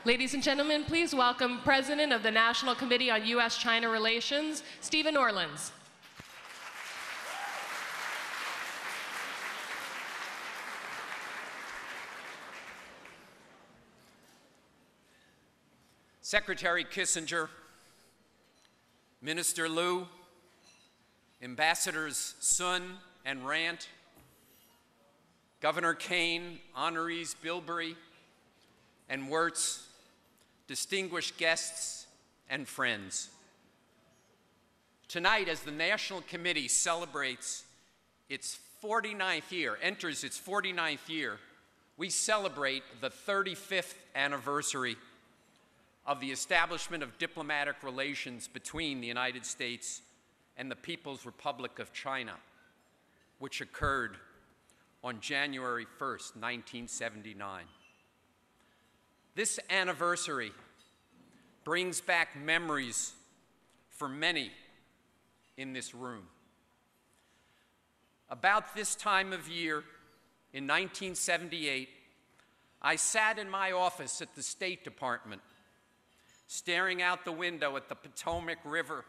Ladies and gentlemen, please welcome President of the National Committee on U.S.-China Relations, Stephen Orlins. Secretary Kissinger, Minister Liu, Ambassadors Sun and Rand, Governor Kean, honorees Bilbrey and Woertz, distinguished guests and friends. Tonight, as the National Committee celebrates its 49th year, enters its 49th year, we celebrate the 35th anniversary of the establishment of diplomatic relations between the United States and the People's Republic of China, which occurred on January 1st, 1979. This anniversary brings back memories for many in this room. About this time of year, in 1978, I sat in my office at the State Department, staring out the window at the Potomac River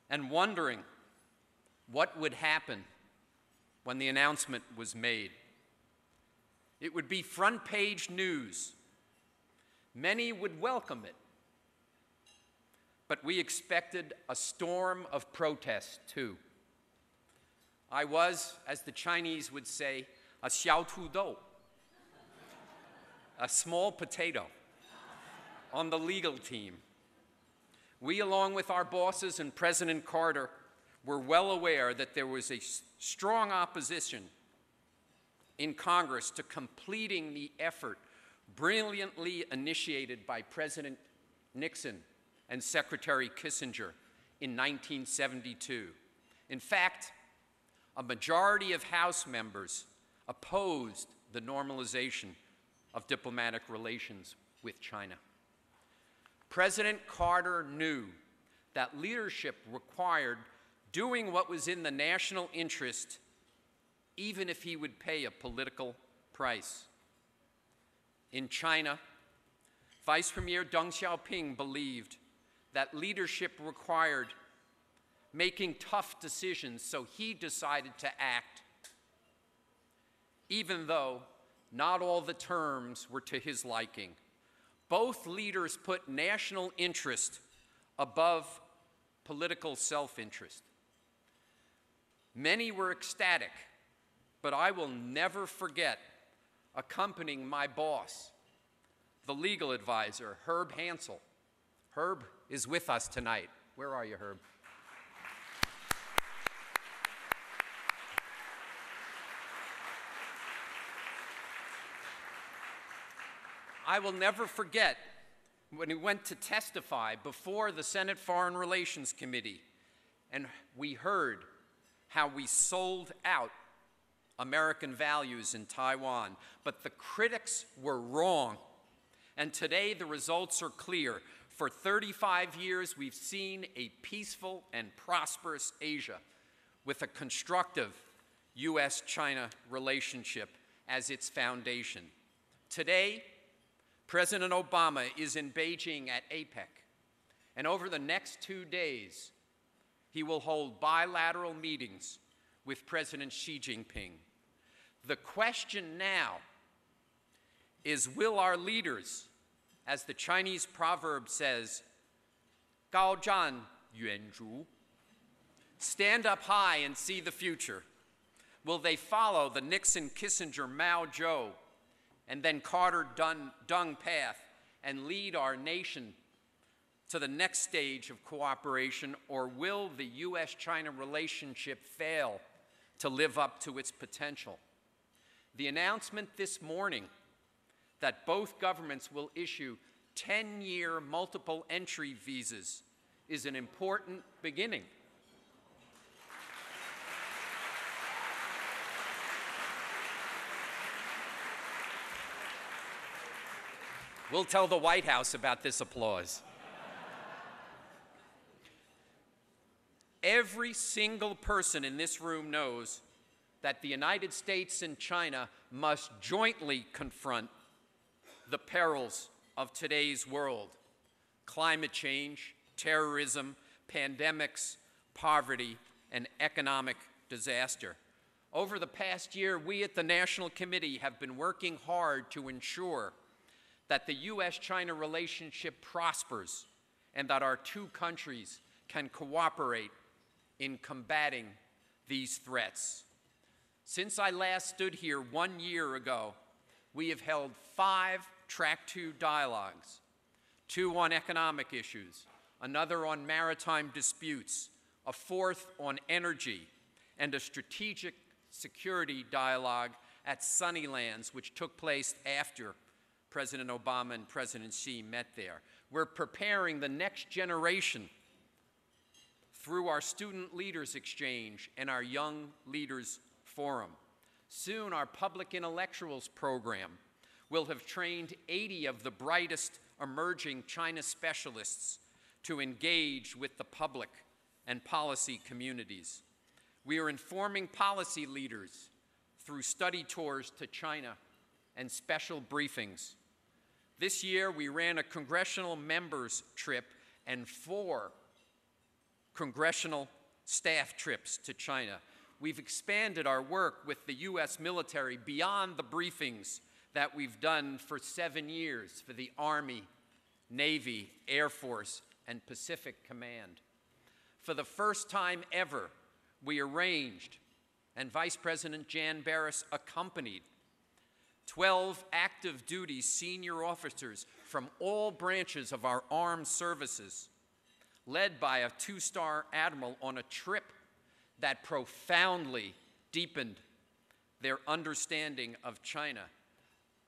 and wondering what would happen when the announcement was made. It would be front-page news. Many would welcome it. But we expected a storm of protest, too. I was, as the Chinese would say, a xiao tu dou, a small potato, on the legal team. We, along with our bosses and President Carter, were well aware that there was a strong opposition in Congress to completing the effort brilliantly initiated by President Nixon and Secretary Kissinger in 1972. In fact, a majority of House members opposed the normalization of diplomatic relations with China. President Carter knew that leadership required doing what was in the national interest, even if he would pay a political price. In China, Vice Premier Deng Xiaoping believed that leadership required making tough decisions, so he decided to act, even though not all the terms were to his liking. Both leaders put national interest above political self-interest. Many were ecstatic, but I will never forget accompanying my boss, the legal advisor, Herb Hansel. Herb is with us tonight. Where are you, Herb? I will never forget when he went to testify before the Senate Foreign Relations Committee, and we heard how we sold out American values in Taiwan. But the critics were wrong, and today the results are clear. For 35 years, we've seen a peaceful and prosperous Asia with a constructive U.S.-China relationship as its foundation. Today, President Obama is in Beijing at APEC, and over the next 2 days, he will hold bilateral meetings with President Xi Jinping. The question now is, will our leaders, as the Chinese proverb says, 高瞻远瞩, stand up high and see the future? Will they follow the Nixon, Kissinger, Mao, Zhou, and then Carter Deng path and lead our nation to the next stage of cooperation, or will the U.S.-China relationship fail to live up to its potential? The announcement this morning that both governments will issue 10-year multiple entry visas is an important beginning. We'll tell the White House about this applause. Every single person in this room knows that the United States and China must jointly confront the perils of today's world: climate change, terrorism, pandemics, poverty, and economic disaster. Over the past year, we at the National Committee have been working hard to ensure that the U.S.-China relationship prospers and that our two countries can cooperate in combating these threats. Since I last stood here 1 year ago, we have held 5 Track 2 dialogues, 2 on economic issues, another on maritime disputes, a 4th on energy, and a strategic security dialogue at Sunnylands, which took place after President Obama and President Xi met there. We're preparing the next generation through our Student Leaders Exchange and our Young Leaders Forum. Soon, our Public Intellectuals program will have trained 80 of the brightest emerging China specialists to engage with the public and policy communities. We are informing policy leaders through study tours to China and special briefings. This year, we ran a congressional members trip and 4 congressional staff trips to China. We've expanded our work with the U.S. military beyond the briefings that we've done for 7 years for the Army, Navy, Air Force, and Pacific Command. For the first time ever, we arranged, and Vice President Jan Barris accompanied, 12 active duty senior officers from all branches of our armed services, led by a 2-star admiral, on a trip that profoundly deepened their understanding of China.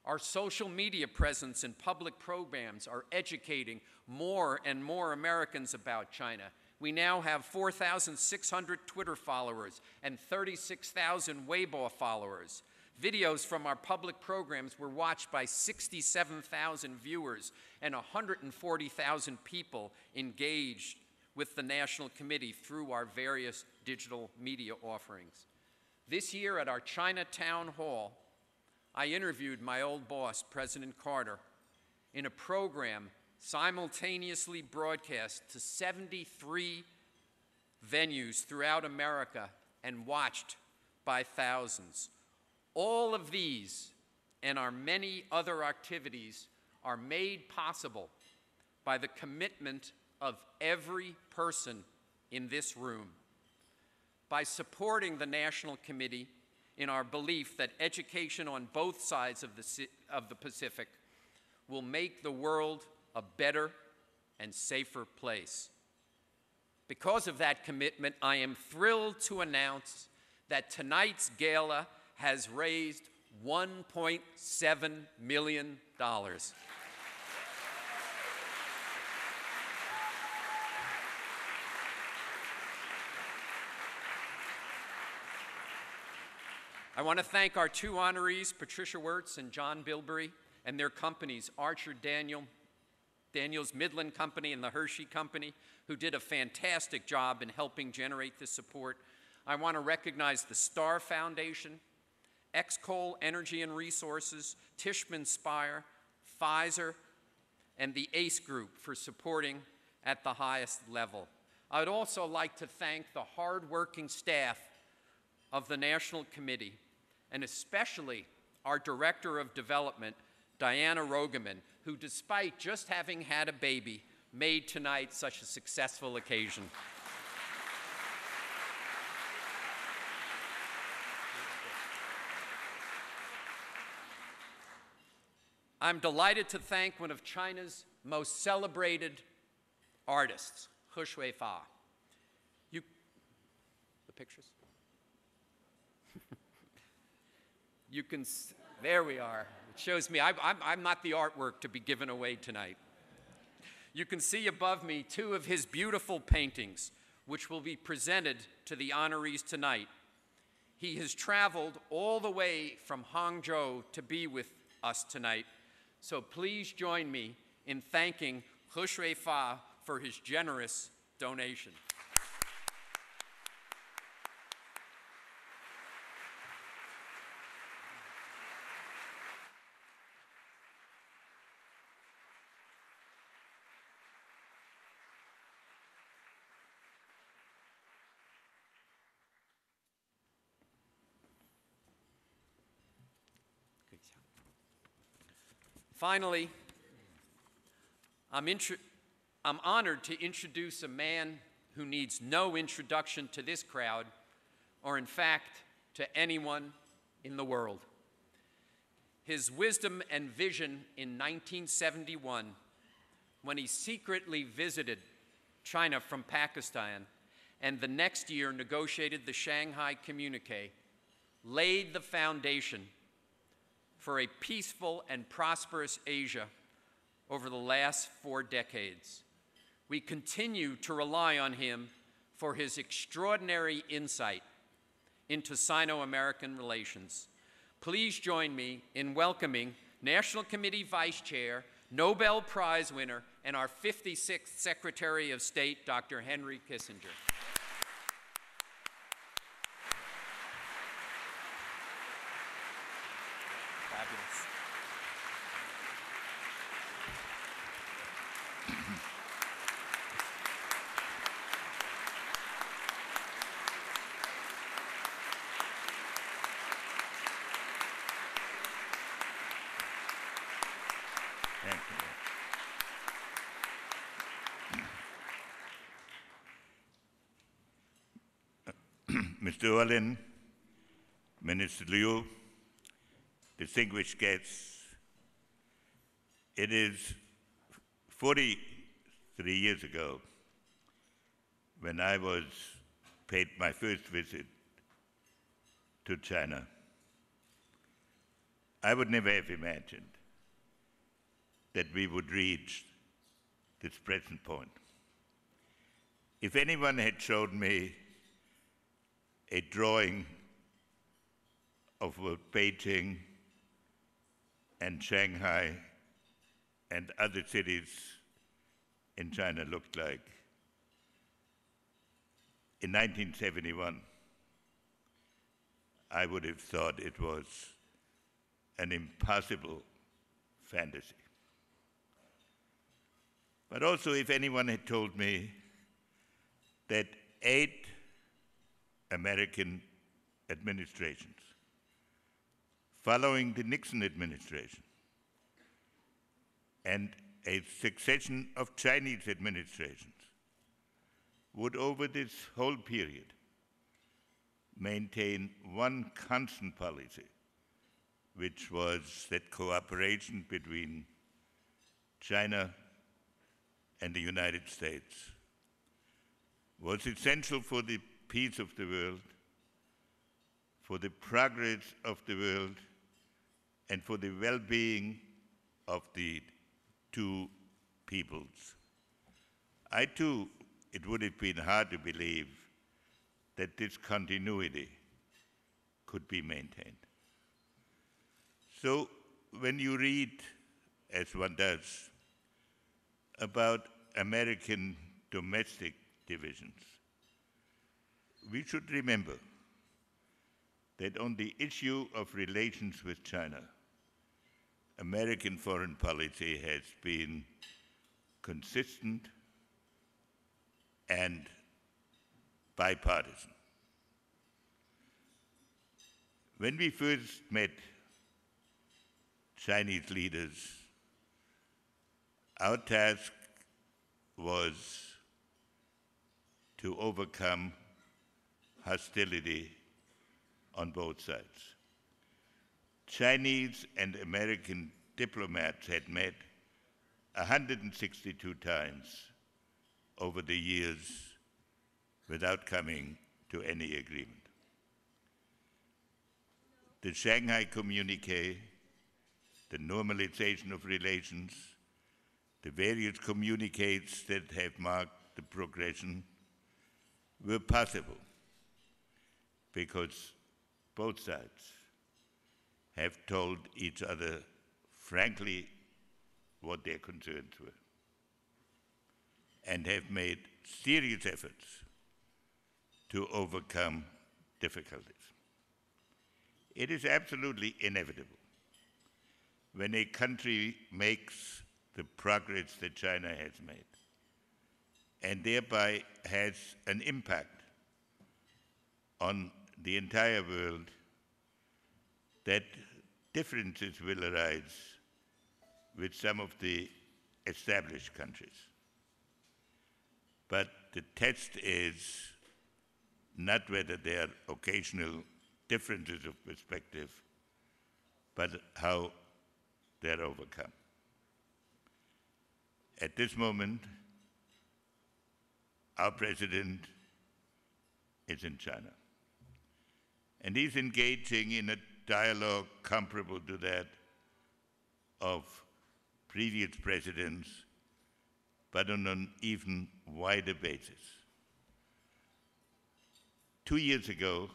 Our social media presence and public programs are educating more and more Americans about China. We now have 4,600 Twitter followers and 36,000 Weibo followers. Videos from our public programs were watched by 67,000 viewers, and 140,000 people engaged with the National Committee through our various digital media offerings. This year at our China Town Hall, I interviewed my old boss, President Carter, in a program simultaneously broadcast to 73 venues throughout America and watched by thousands. All of these and our many other activities are made possible by the commitment of every person in this room. By supporting the National Committee in our belief that education on both sides of the Pacific will make the world a better and safer place. Because of that commitment, I am thrilled to announce that tonight's gala has raised $1.7 million. I want to thank our 2 honorees, Patricia Woertz and John Bilbrey, and their companies, Archer Daniels Midland Company and the Hershey Company, who did a fantastic job in helping generate this support. I want to recognize the Star Foundation, Xcoal Energy and Resources, Tishman Speyer, Pfizer, and the ACE Group for supporting at the highest level. I would also like to thank the hardworking staff of the National Committee, and especially our Director of Development, Diana Rogeman, who, despite just having had a baby, made tonight such a successful occasion. I'm delighted to thank one of China's most celebrated artists, He Shuifei. The pictures? You can, there we are. It shows me, I'm not the artwork to be given away tonight. You can see above me 2 of his beautiful paintings, which will be presented to the honorees tonight. He has traveled all the way from Hangzhou to be with us tonight, so please join me in thanking He Shuifei for his generous donation. Finally, I'm honored to introduce a man who needs no introduction to this crowd, or in fact, to anyone in the world. His wisdom and vision in 1971, when he secretly visited China from Pakistan, and the next year negotiated the Shanghai Communique, laid the foundation for a peaceful and prosperous Asia over the last 4 decades. We continue to rely on him for his extraordinary insight into Sino-American relations. Please join me in welcoming National Committee Vice Chair, Nobel Prize winner, and our 56th Secretary of State, Dr. Henry Kissinger. Fabulous. Thank you. Mr. Orlin, Minister Liu, distinguished guests, it is 43 years ago when I paid my first visit to China. I would never have imagined that we would reach this present point. If anyone had showed me a drawing of what Beijing and Shanghai and other cities in China looked like in 1971, I would have thought it was an impossible fantasy. But also, if anyone had told me that 8 American administrations, following the Nixon administration, and a succession of Chinese administrations, would over this whole period maintain one constant policy, which was that cooperation between China and the United States was essential for the peace of the world, for the progress of the world, and for the well-being of the two peoples. I too, it would have been hard to believe that this continuity could be maintained. So when you read, as one does, about American domestic divisions, we should remember that on the issue of relations with China, American foreign policy has been consistent and bipartisan. When we first met Chinese leaders, our task was to overcome hostility on both sides. Chinese and American diplomats had met 162 times over the years without coming to any agreement. The Shanghai Communique, the normalization of relations, the various communiques that have marked the progression were possible because both sides have told each other frankly what their concerns were and have made serious efforts to overcome difficulties. It is absolutely inevitable when a country makes the progress that China has made and thereby has an impact on the entire world, that differences will arise with some of the established countries. But the test is not whether there are occasional differences of perspective, but how they're overcome. At this moment, our president is in China, and he's engaging in a dialogue comparable to that of previous presidents, but on an even wider basis. 2 years ago,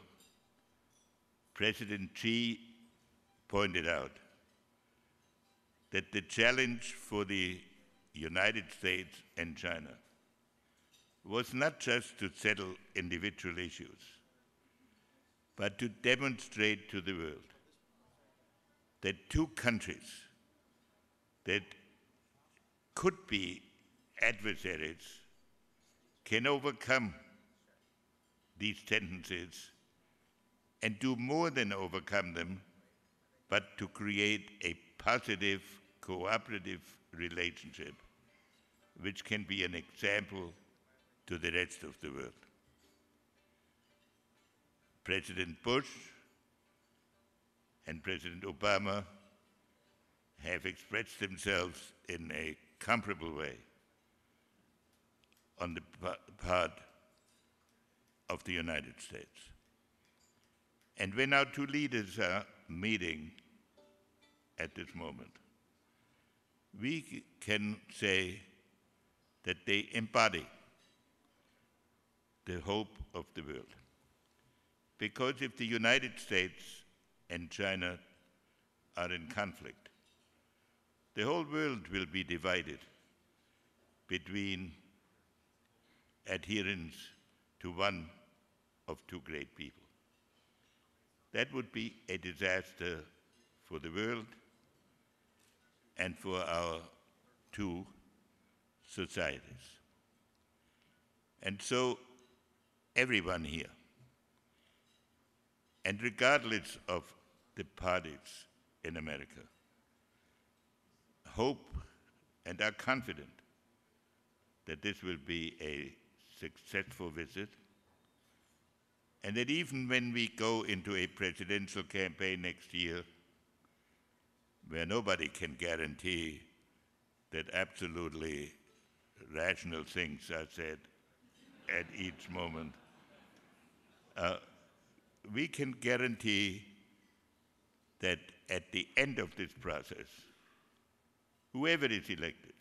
President Xi pointed out that the challenge for the United States and China was not just to settle individual issues, but to demonstrate to the world that two countries that could be adversaries can overcome these tendencies and do more than overcome them, but to create a positive, cooperative relationship which can be an example to the rest of the world. President Bush and President Obama have expressed themselves in a comparable way on the part of the United States. And when our two leaders are meeting at this moment, we can say that they embody the hope of the world. Because if the United States and China are in conflict, the whole world will be divided between adherents to one of two great people. That would be a disaster for the world and for our two societies. And so everyone here, and regardless of the parties in America, hope and are confident that this will be a successful visit, and that even when we go into a presidential campaign next year, where nobody can guarantee that absolutely rational things are said at each moment, we can guarantee that at the end of this process, whoever is elected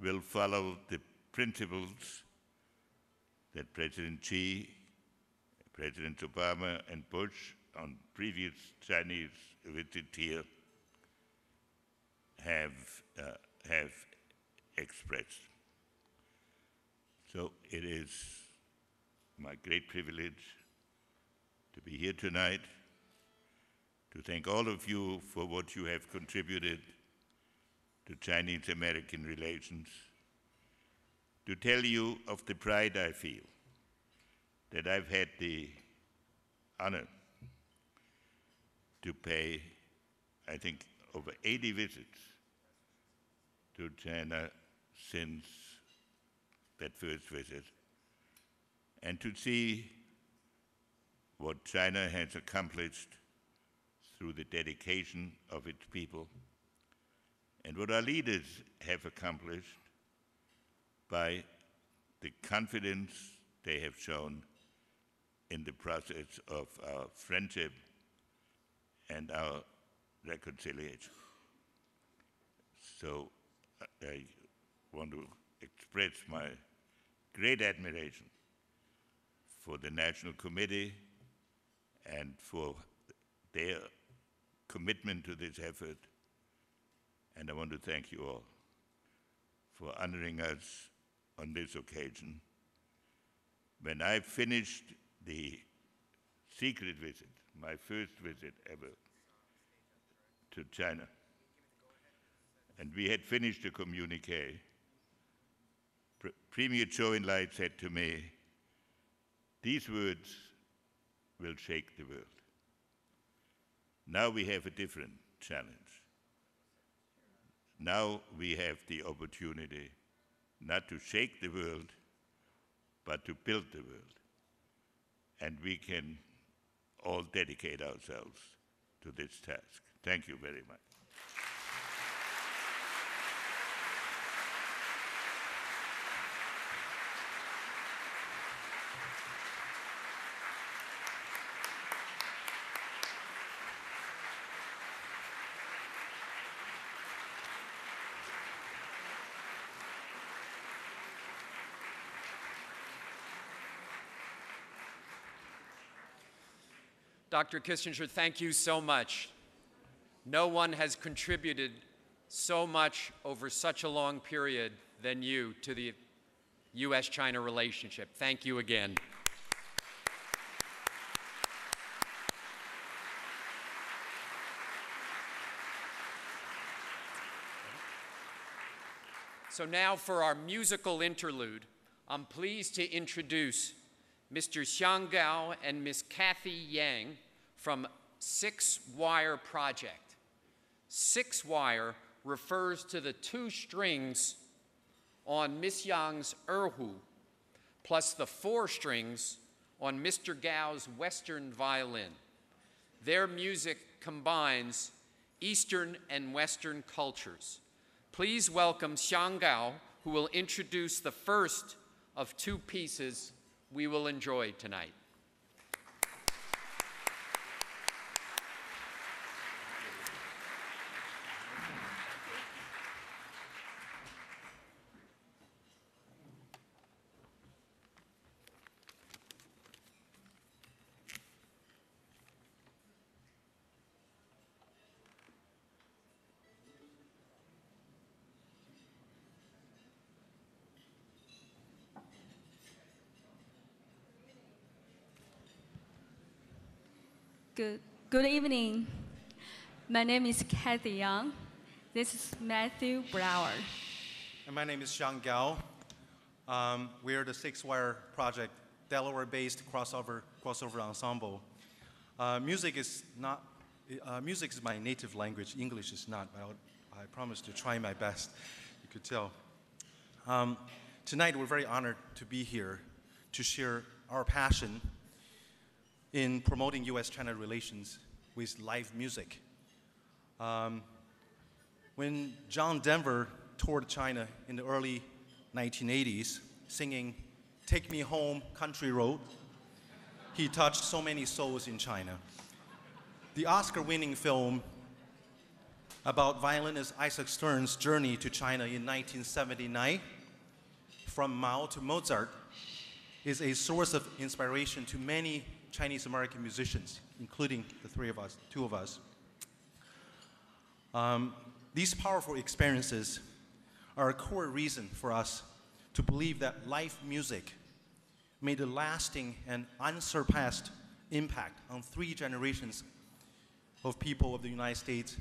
will follow the principles that President Xi, President Obama, and Bush on previous Chinese visits here have expressed. So it is my great privilege to be here tonight, to thank all of you for what you have contributed to Chinese-American relations, to tell you of the pride I feel that I've had the honor to pay, I think, over 80 visits to China since that first visit, and to see what China has accomplished through the dedication of its people, and what our leaders have accomplished by the confidence they have shown in the process of our friendship and our reconciliation. So I want to express my great admiration for the National Committee and for their commitment to this effort. And I want to thank you all for honoring us on this occasion. When I finished the secret visit, my first visit ever to China, and we had finished a communique, Premier Zhou Enlai said to me, "These words will shake the world." Now we have a different challenge. Now we have the opportunity not to shake the world, but to build the world. And we can all dedicate ourselves to this task. Thank you very much. Dr. Kissinger, thank you so much. No one has contributed so much over such a long period than you to the U.S.-China relationship. Thank you again. So now for our musical interlude, I'm pleased to introduce Mr. Xiang Gao and Ms. Kathy Yang from 6-Wire Project. 6-Wire refers to the 2 strings on Ms. Yang's erhu, plus the 4 strings on Mr. Gao's Western violin. Their music combines Eastern and Western cultures. Please welcome Xiang Gao, who will introduce the first of 2 pieces we will enjoy tonight. Good evening. My name is Kathy Yang. This is Matthew Brower. And my name is Xiang Gao. We are the 6-Wire Project, Delaware-based crossover ensemble. Music is my native language. English is not, but I promise to try my best. You could tell. Tonight, we're very honored to be here to share our passion in promoting U.S.-China relations with live music. When John Denver toured China in the early 1980s, singing "Take Me Home, Country Road," he touched so many souls in China. The Oscar-winning film about violinist Isaac Stern's journey to China in 1979, From Mao to Mozart, is a source of inspiration to many Chinese American musicians, including the 2 of us. These powerful experiences are a core reason for us to believe that live music made a lasting and unsurpassed impact on 3 generations of people of the United States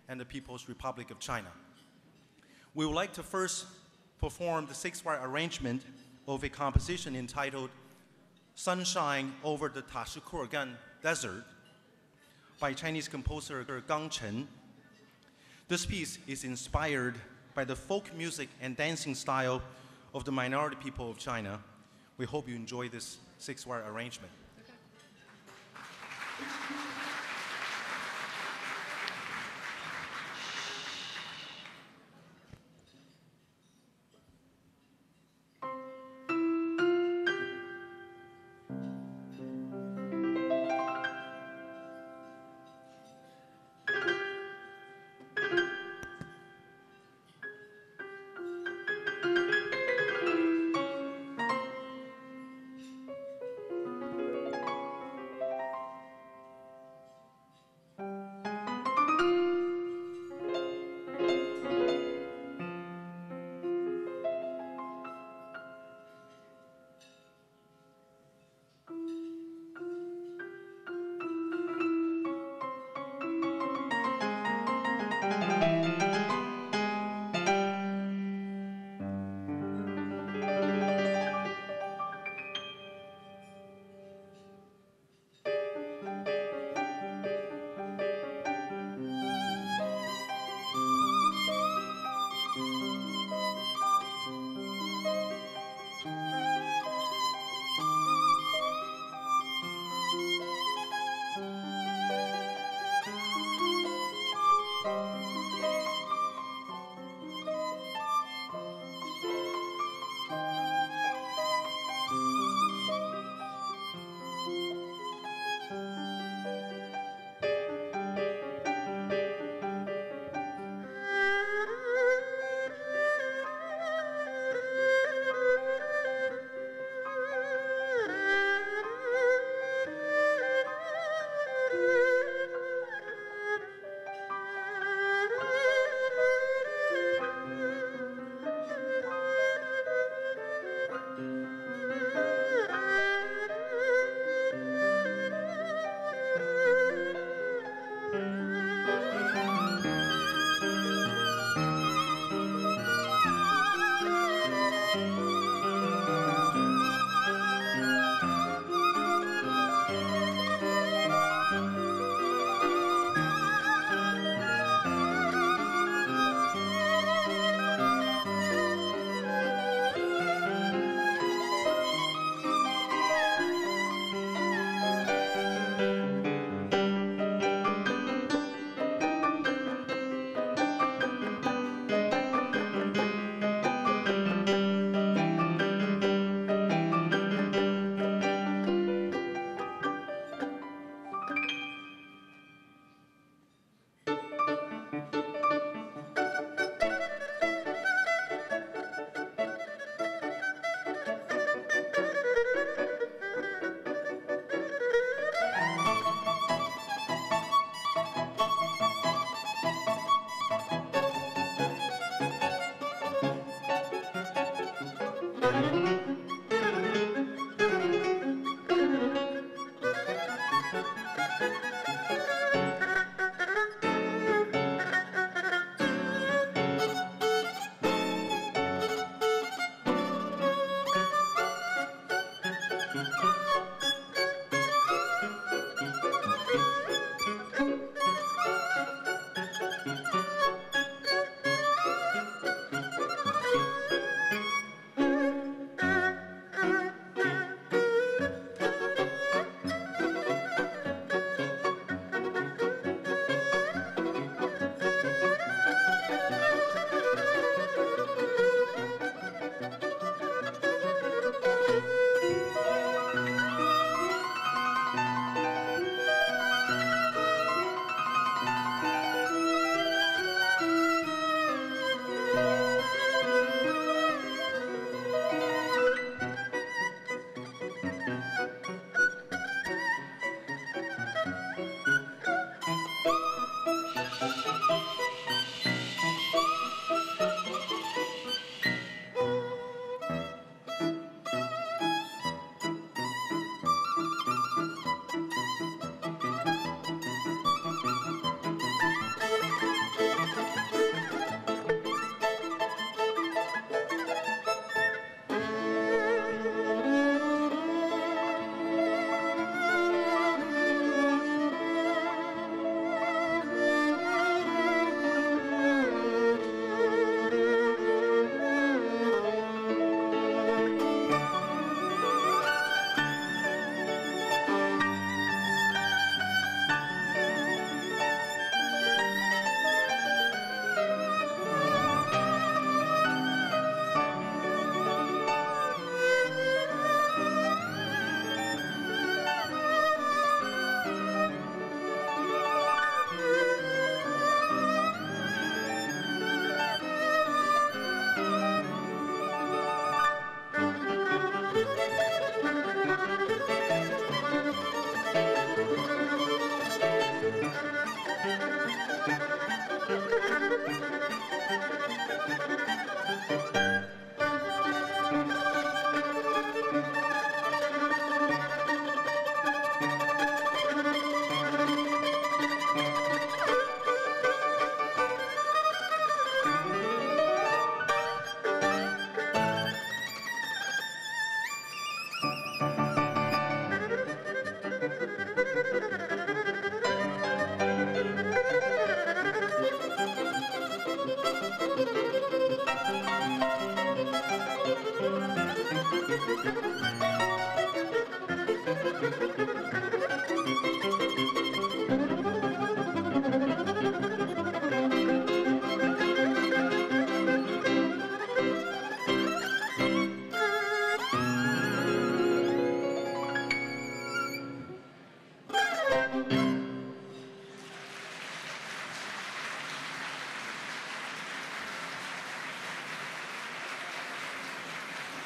and the People's Republic of China. We would like to first perform the 6-Wire arrangement of a composition entitled "Sunshine Over the Tashikurgan Desert" by Chinese composer Gang Chen. This piece is inspired by the folk music and dancing style of the minority people of China. We hope you enjoy this 6-Wire arrangement.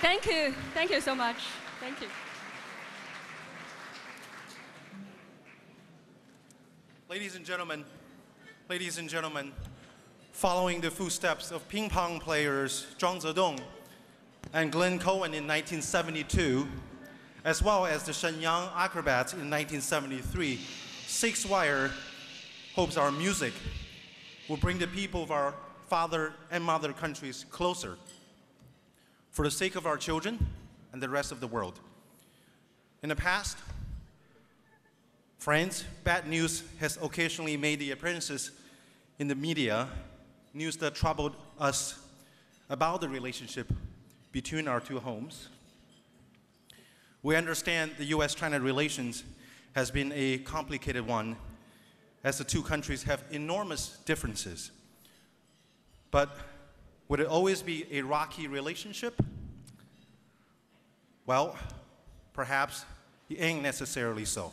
Thank you. Thank you so much. Thank you. Ladies and gentlemen, following the footsteps of ping pong players Zhang Zedong and Glenn Cohen in 1972, as well as the Shenyang acrobats in 1973, Six Wire hopes our music will bring the people of our father and mother countries closer for the sake of our children and the rest of the world. In the past, friends, bad news has occasionally made the appearances in the media, news that troubled us about the relationship between our two homes. We understand the US-China relations has been a complicated one, as the two countries have enormous differences. But would it always be a rocky relationship? Well, perhaps it ain't necessarily so.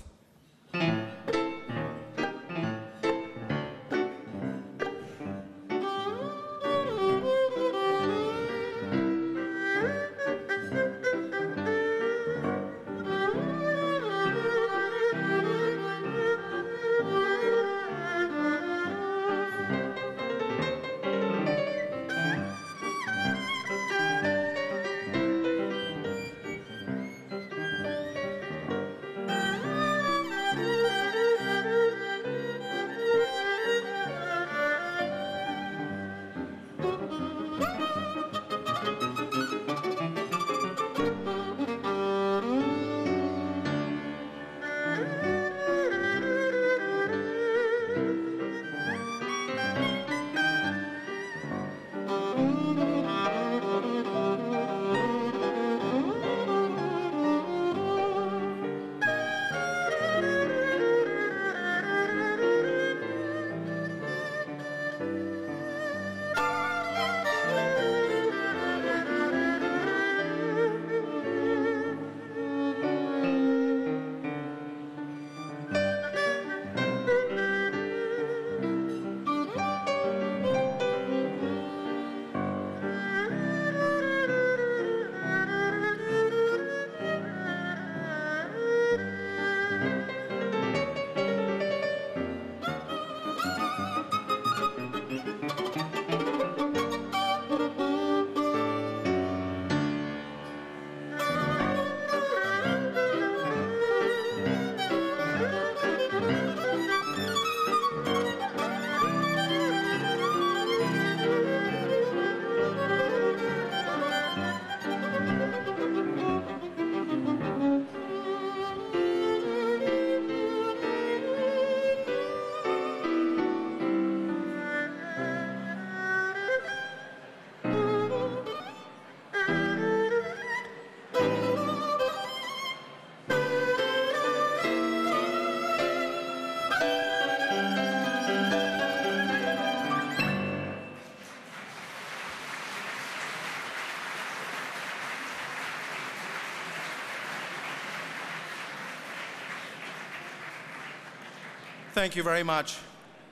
Thank you very much.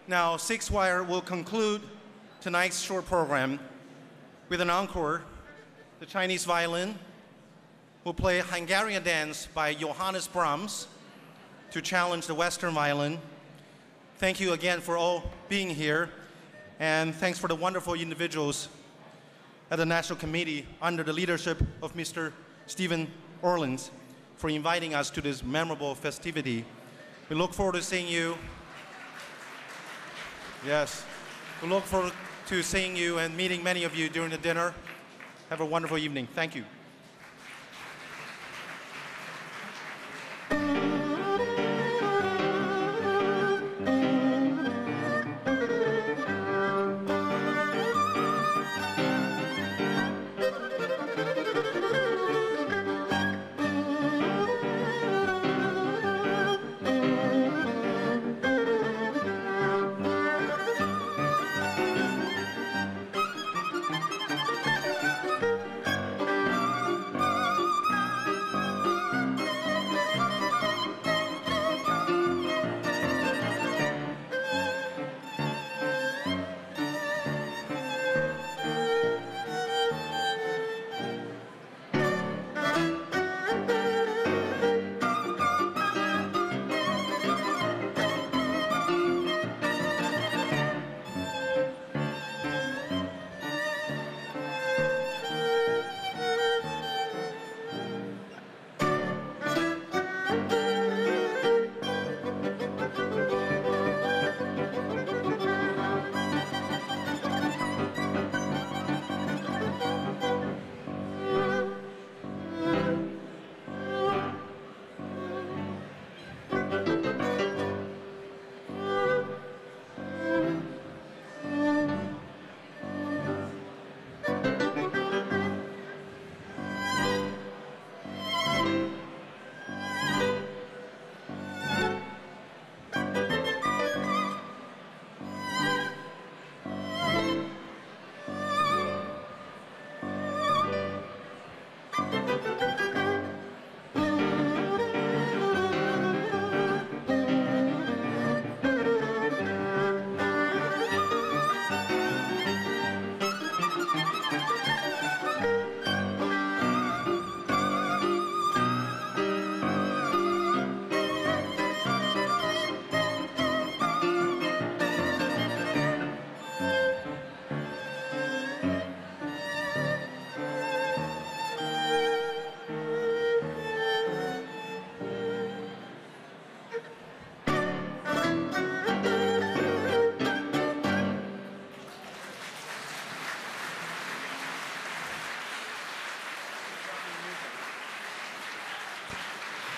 Now, Six Wire will conclude tonight's short program with an encore. The Chinese violin will play Hungarian Dance by Johannes Brahms to challenge the Western violin. Thank you again for all being here, and thanks for the wonderful individuals at the National Committee under the leadership of Mr. Stephen Orlins for inviting us to this memorable festivity. We look forward to seeing you. Yes, we look forward to seeing you and meeting many of you during the dinner. Have a wonderful evening. Thank you.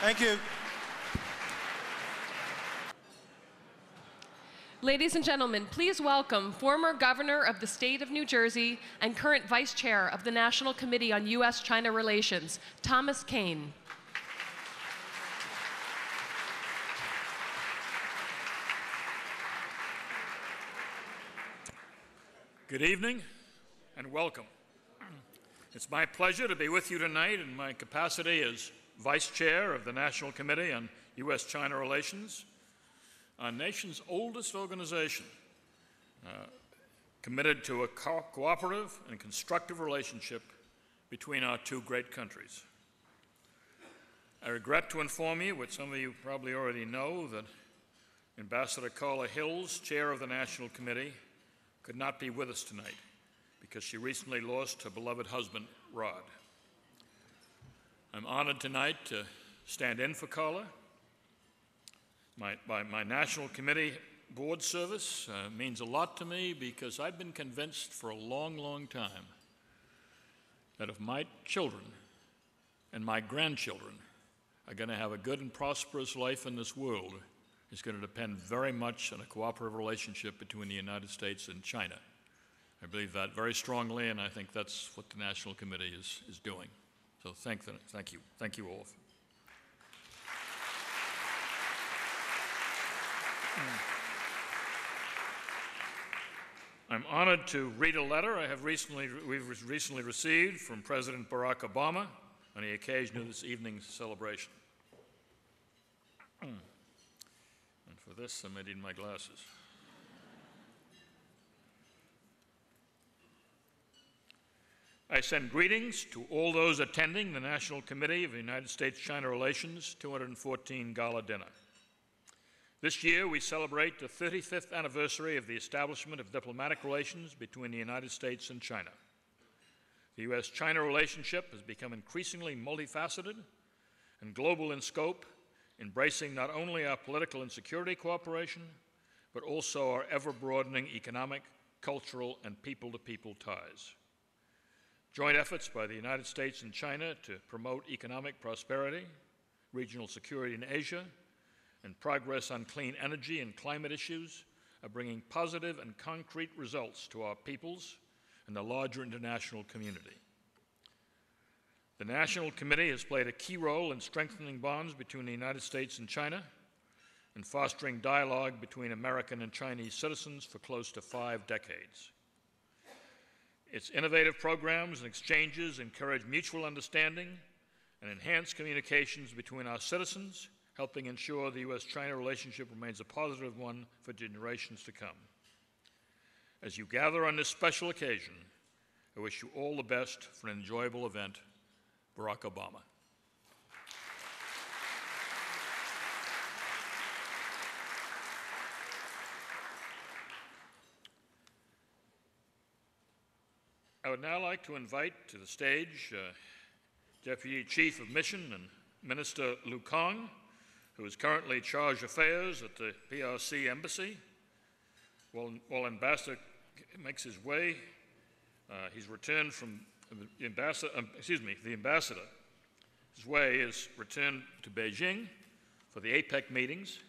Thank you. Ladies and gentlemen, please welcome former Governor of the State of New Jersey and current Vice Chair of the National Committee on U.S.-China Relations, Thomas Kean. Good evening and welcome. It's my pleasure to be with you tonight in my capacity as Vice Chair of the National Committee on U.S.-China Relations, our nation's oldest organization, committed to a cooperative and constructive relationship between our two great countries. I regret to inform you, which some of you probably already know, that Ambassador Carla Hills, Chair of the National Committee, could not be with us tonight because she recently lost her beloved husband, Rod. I'm honored tonight to stand in for Carla. My National Committee board service means a lot to me because I've been convinced for a long, long time that if my children and my grandchildren are going to have a good and prosperous life in this world, it's going to depend very much on a cooperative relationship between the United States and China. I believe that very strongly, and I think that's what the National Committee is doing. So thank you. Thank you all. I'm honored to read a letter we've recently received from President Barack Obama on the occasion of this evening's celebration. And for this, I may need my glasses. I send greetings to all those attending the National Committee of the United States-China Relations 214 Gala dinner. This year, we celebrate the 35th anniversary of the establishment of diplomatic relations between the United States and China. The U.S.-China relationship has become increasingly multifaceted and global in scope, embracing not only our political and security cooperation, but also our ever-broadening economic, cultural, and people-to-people ties. Joint efforts by the United States and China to promote economic prosperity, regional security in Asia, and progress on clean energy and climate issues are bringing positive and concrete results to our peoples and the larger international community. The National Committee has played a key role in strengthening bonds between the United States and China and fostering dialogue between American and Chinese citizens for close to 5 decades. Its innovative programs and exchanges encourage mutual understanding and enhance communications between our citizens, helping ensure the U.S.-China relationship remains a positive one for generations to come. As you gather on this special occasion, I wish you all the best for an enjoyable event. Barack Obama. I would now like to invite to the stage Deputy Chief of Mission and Minister Lu Kang, who is currently Charge d'Affaires at the PRC Embassy. While Ambassador makes his way, he's returned from the ambassador. His way is returned to Beijing for the APEC meetings.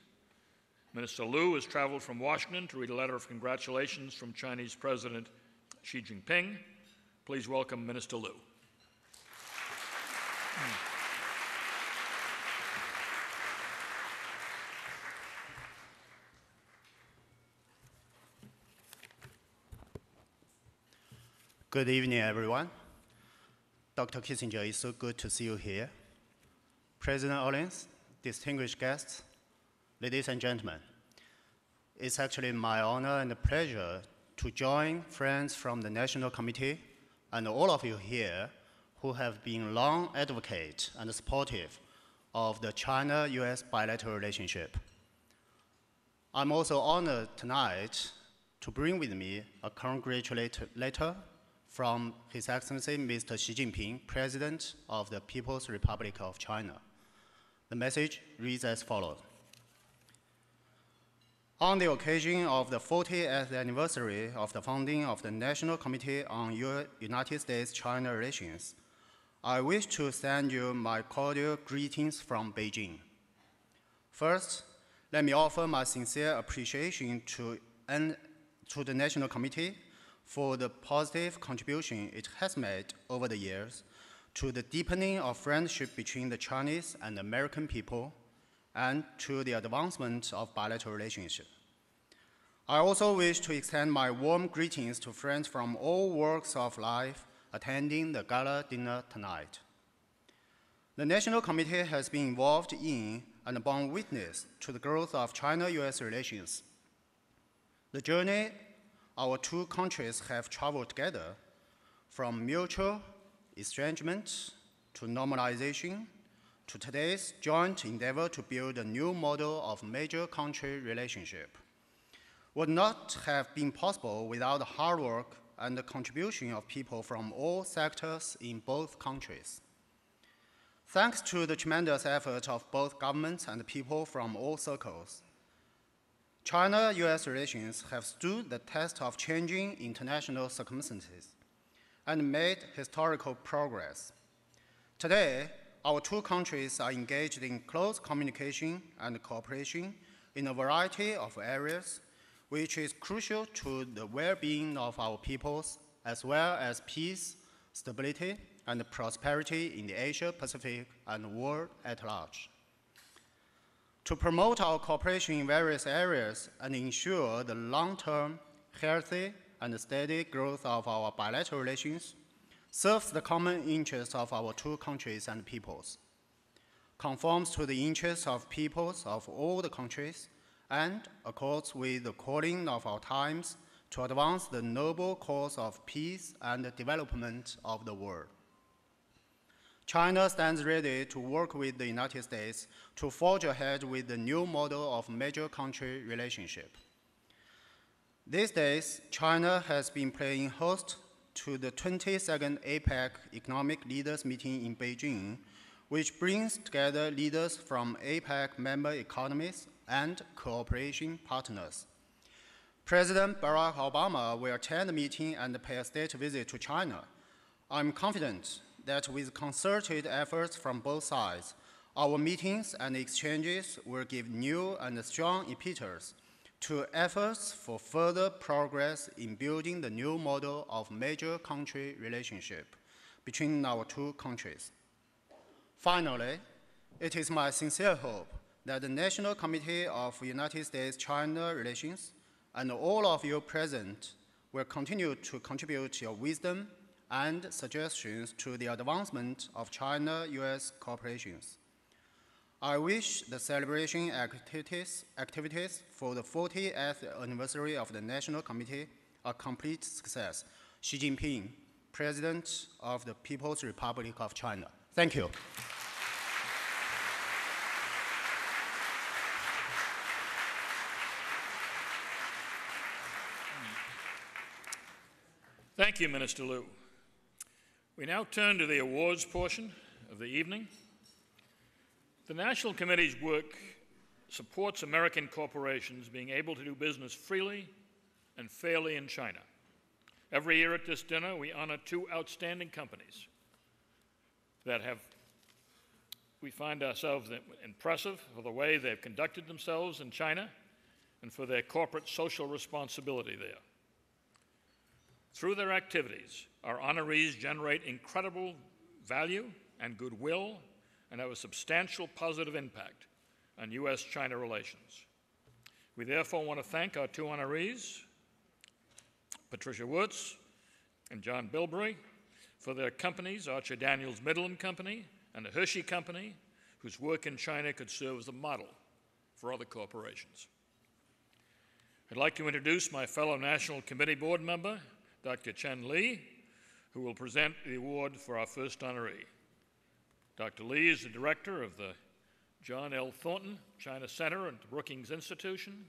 Minister Lu has traveled from Washington to read a letter of congratulations from Chinese President Xi Jinping. Please welcome Minister Lu. Good evening, everyone. Dr. Kissinger, it's so good to see you here. President Orlins, distinguished guests, ladies and gentlemen, it's actually my honor and pleasure to join friends from the National Committee and all of you here who have been long advocates and supportive of the China-US bilateral relationship. I'm also honored tonight to bring with me a congratulatory letter from His Excellency Mr. Xi Jinping, President of the People's Republic of China. The message reads as follows. On the occasion of the 40th anniversary of the founding of the National Committee on United States-China Relations, I wish to send you my cordial greetings from Beijing. First, let me offer my sincere appreciation to the National Committee for the positive contribution it has made over the years to the deepening of friendship between the Chinese and American people and to the advancement of bilateral relations. I also wish to extend my warm greetings to friends from all walks of life attending the gala dinner tonight. The National Committee has been involved in and borne witness to the growth of China-US relations. The journey our two countries have traveled together, from mutual estrangement to normalization to today's joint endeavor to build a new model of major country relationship, would not have been possible without the hard work and the contribution of people from all sectors in both countries. Thanks to the tremendous effort of both governments and people from all circles, China-US relations have stood the test of changing international circumstances and made historical progress. Today, our two countries are engaged in close communication and cooperation in a variety of areas, which is crucial to the well-being of our peoples, as well as peace, stability, and prosperity in the Asia-Pacific and world at large. To promote our cooperation in various areas and ensure the long-term, healthy, and steady growth of our bilateral relations serves the common interests of our two countries and peoples, conforms to the interests of peoples of all the countries, and accords with the calling of our times to advance the noble cause of peace and development of the world. China stands ready to work with the United States to forge ahead with the new model of major country relationship. These days, China has been playing host to the 22nd APEC Economic Leaders Meeting in Beijing, which brings together leaders from APEC member economies and cooperation partners. President Barack Obama will attend the meeting and pay a state visit to China. I'm confident that with concerted efforts from both sides, our meetings and exchanges will give new and strong impetus to efforts for further progress in building the new model of major country relationship between our two countries. Finally, it is my sincere hope that the National Committee of United States-China Relations and all of you present will continue to contribute your wisdom and suggestions to the advancement of China-US cooperations. I wish the celebration activities for the 40th anniversary of the National Committee a complete success. Xi Jinping, President of the People's Republic of China. Thank you. Thank you, Minister Liu. We now turn to the awards portion of the evening. The National Committee's work supports American corporations being able to do business freely and fairly in China. Every year at this dinner, we honor two outstanding companies that we find ourselves impressive for the way they've conducted themselves in China and for their corporate social responsibility there. Through their activities, our honorees generate incredible value and goodwill and have a substantial positive impact on U.S.-China relations. We therefore want to thank our two honorees, Patricia Woertz and John Bilbrey, for their companies, Archer Daniels Midland Company and the Hershey Company, whose work in China could serve as a model for other corporations. I'd like to introduce my fellow National Committee board member, Dr. Cheng, who will present the award for our first honoree. Dr. Li is the director of the John L. Thornton China Center at the Brookings Institution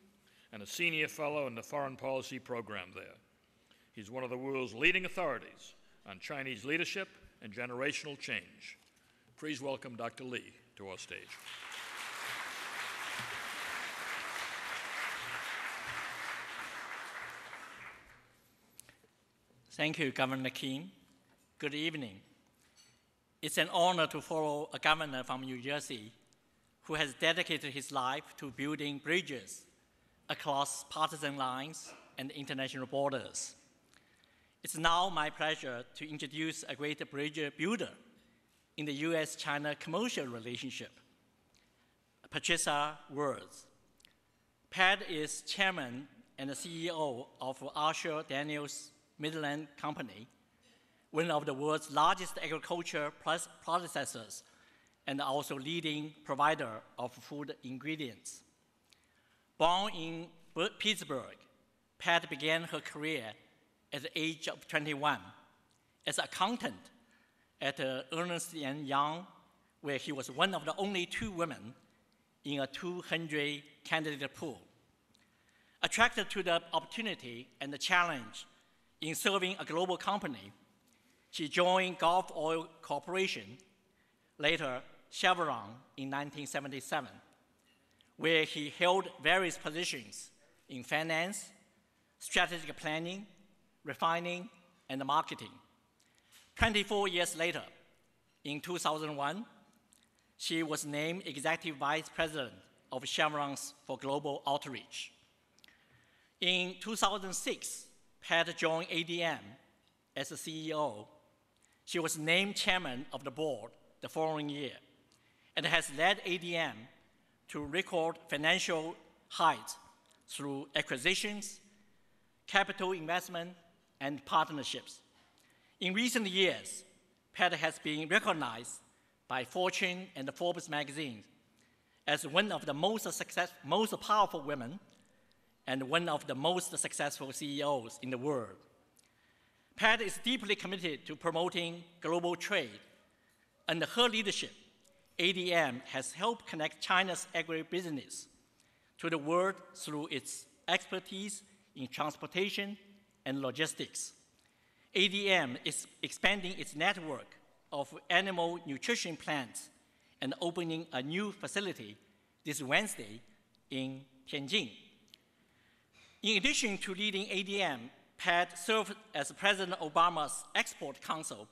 and a senior fellow in the foreign policy program there. He's one of the world's leading authorities on Chinese leadership and generational change. Please welcome Dr. Li to our stage. Thank you, Governor Kean. Good evening. It's an honor to follow a governor from New Jersey who has dedicated his life to building bridges across partisan lines and international borders. It's now my pleasure to introduce a great bridge builder in the US-China commercial relationship, Patricia Woertz. Pat is chairman and the CEO of Archer Daniels Midland Company, one of the world's largest agriculture processors and also leading provider of food ingredients. Born in Pittsburgh, Pat began her career at the age of 21 as an accountant at Ernst & Young, where he was one of the only 2 women in a 200 candidate pool. Attracted to the opportunity and the challenge in serving a global company, she joined Gulf Oil Corporation, later Chevron, in 1977, where he held various positions in finance, strategic planning, refining, and marketing. 24 years later, in 2001, she was named Executive Vice President of Chevron's for Global Outreach. In 2006, Pat joined ADM as the CEO. She was named chairman of the board the following year and has led ADM to record financial heights through acquisitions, capital investment, and partnerships. In recent years, Pat has been recognized by Fortune and Forbes magazine as one of the most powerful women and one of the most successful CEOs in the world. Pat is deeply committed to promoting global trade. Under her leadership, ADM has helped connect China's agribusiness to the world through its expertise in transportation and logistics. ADM is expanding its network of animal nutrition plants and opening a new facility this Wednesday in Tianjin. In addition to leading ADM, Pat served as President Obama's Export Counsel.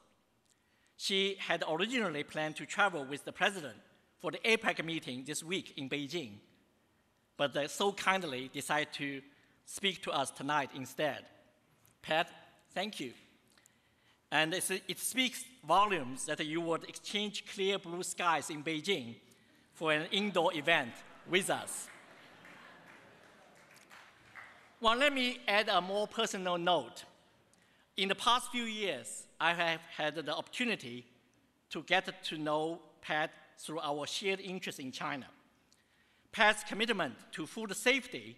She had originally planned to travel with the president for the APEC meeting this week in Beijing, but so kindly decided to speak to us tonight instead. Pat, thank you. And it speaks volumes that you would exchange clear blue skies in Beijing for an indoor event with us. Well, let me add a more personal note. In the past few years, I have had the opportunity to get to know Pat through our shared interest in China. Pat's commitment to food safety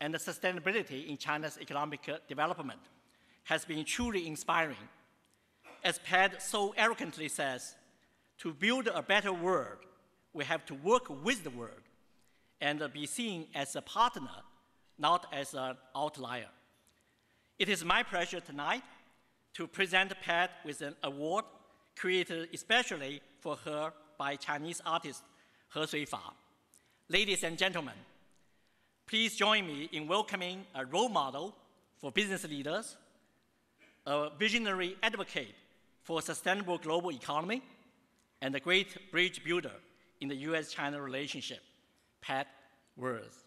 and sustainability in China's economic development has been truly inspiring. As Pat so arrogantly says, to build a better world, we have to work with the world and be seen as a partner, not as an outlier. It is my pleasure tonight to present Pat with an award created especially for her by Chinese artist Hershey. Ladies and gentlemen, please join me in welcoming a role model for business leaders, a visionary advocate for a sustainable global economy, and a great bridge builder in the US-China relationship, Pat Woertz.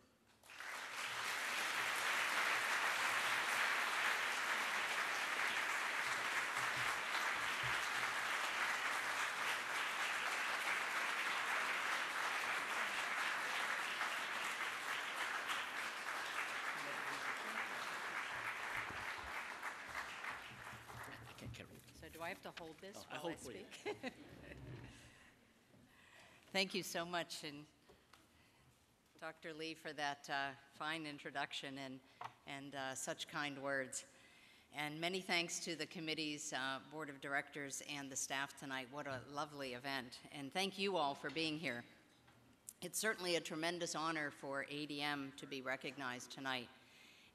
So do I have to hold this I while I speak? Thank you so much, and Dr. Lee, for that fine introduction and such kind words. And many thanks to the committee's board of directors and the staff tonight. What a lovely event. And thank you all for being here. It's certainly a tremendous honor for ADM to be recognized tonight.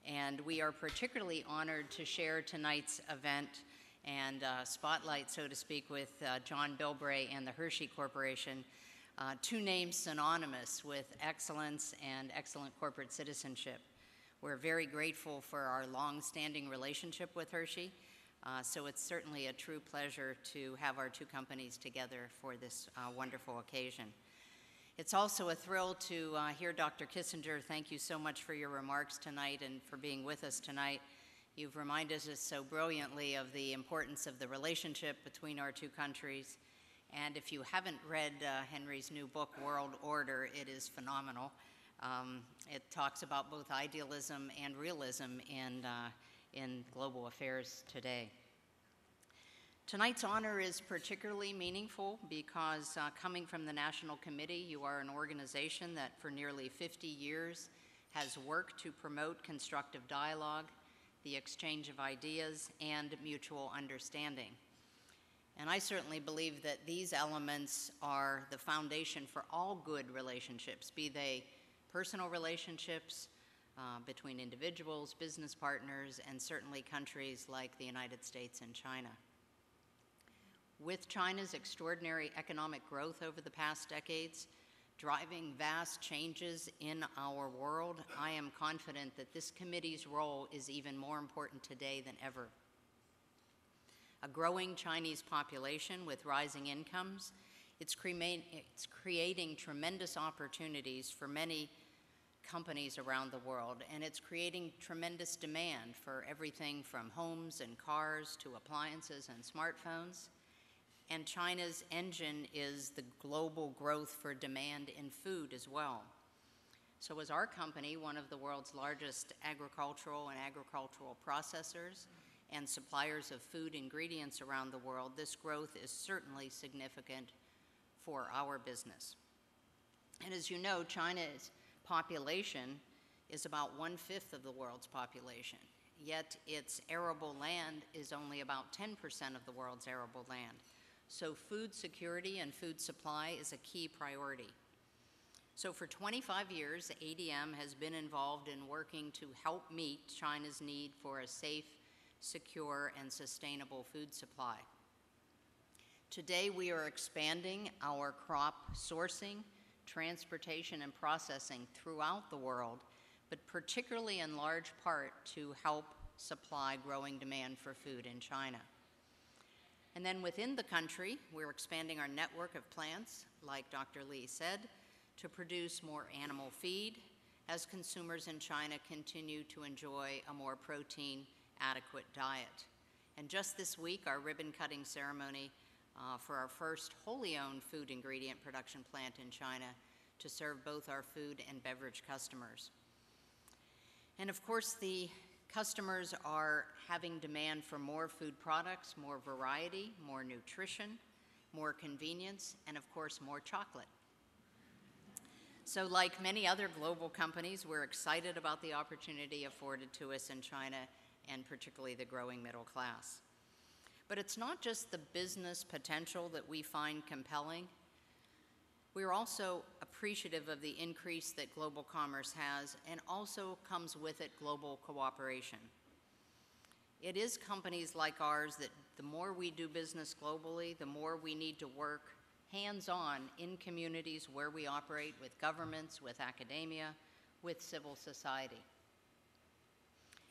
And we are particularly honored to share tonight's event and spotlight, so to speak, with John Bilbrey and the Hershey Corporation, two names synonymous with excellence and excellent corporate citizenship. We're very grateful for our long-standing relationship with Hershey, So it's certainly a true pleasure to have our two companies together for this wonderful occasion. It's also a thrill to hear Dr. Kissinger. Thank you so much for your remarks tonight and for being with us tonight. You've reminded us so brilliantly of the importance of the relationship between our two countries. And if you haven't read Henry's new book, World Order, it is phenomenal. It talks about both idealism and realism in global affairs today. Tonight's honor is particularly meaningful because coming from the National Committee, you are an organization that for nearly 50 years has worked to promote constructive dialogue, the exchange of ideas, and mutual understanding. And I certainly believe that these elements are the foundation for all good relationships, be they personal relationships between individuals, business partners, and certainly countries like the United States and China. With China's extraordinary economic growth over the past decades, driving vast changes in our world, I am confident that this committee's role is even more important today than ever. A growing Chinese population with rising incomes, it's creating tremendous opportunities for many companies around the world, and it's creating tremendous demand for everything from homes and cars to appliances and smartphones. And China's engine is the global growth for demand in food as well. So as our company, one of the world's largest agricultural and agricultural processors and suppliers of food ingredients around the world, this growth is certainly significant for our business. And as you know, China's population is about 1/5 of the world's population, yet its arable land is only about 10% of the world's arable land. So food security and food supply is a key priority. So for 25 years, ADM has been involved in working to help meet China's need for a safe, secure, and sustainable food supply. Today, we are expanding our crop sourcing, transportation, and processing throughout the world, but particularly in large part to help supply growing demand for food in China. And then within the country, we're expanding our network of plants, like Dr. Lee said, to produce more animal feed as consumers in China continue to enjoy a more protein-adequate diet. And just this week, our ribbon-cutting ceremony for our first wholly-owned food ingredient production plant in China to serve both our food and beverage customers. And of course, the customers are having demand for more food products, more variety, more nutrition, more convenience, and of course, more chocolate. So like many other global companies, we're excited about the opportunity afforded to us in China, and particularly the growing middle class. But it's not just the business potential that we find compelling. We're also appreciative of the increase that global commerce has, and also comes with it global cooperation. It is companies like ours that the more we do business globally, the more we need to work hands-on in communities where we operate with governments, with academia, with civil society.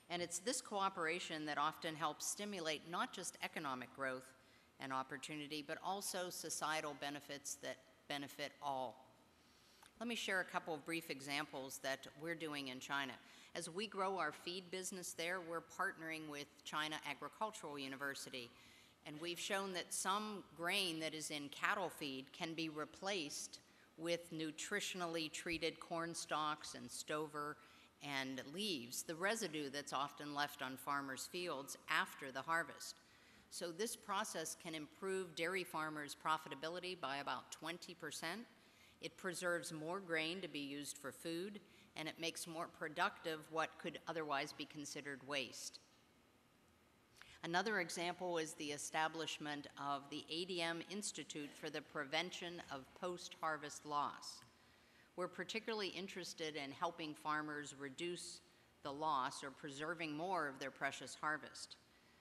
And it's this cooperation that often helps stimulate not just economic growth and opportunity, but also societal benefits that benefit all. Let me share a couple of brief examples that we're doing in China. As we grow our feed business there, we're partnering with China Agricultural University, and we've shown that some grain that is in cattle feed can be replaced with nutritionally treated corn stalks and stover and leaves, the residue that's often left on farmers' fields after the harvest. So this process can improve dairy farmers' profitability by about 20%. It preserves more grain to be used for food, and it makes more productive what could otherwise be considered waste. Another example is the establishment of the ADM Institute for the Prevention of Post-Harvest Loss. We're particularly interested in helping farmers reduce the loss or preserving more of their precious harvest.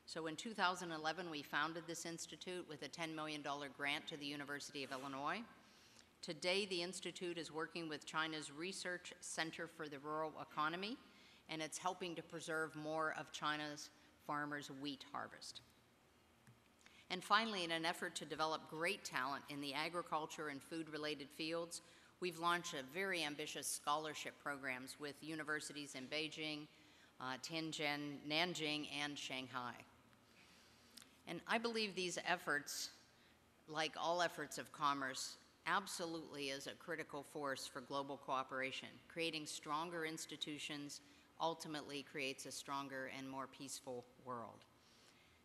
So in 2011, we founded this institute with a $10 million grant to the University of Illinois. Today, the institute is working with China's Research Center for the Rural Economy, and it's helping to preserve more of China's farmers' wheat harvest. And finally, in an effort to develop great talent in the agriculture and food-related fields, we've launched a very ambitious scholarship programs with universities in Beijing, Tianjin, Nanjing, and Shanghai. And I believe these efforts, like all efforts of commerce, absolutely is a critical force for global cooperation. Creating stronger institutions ultimately creates a stronger and more peaceful world.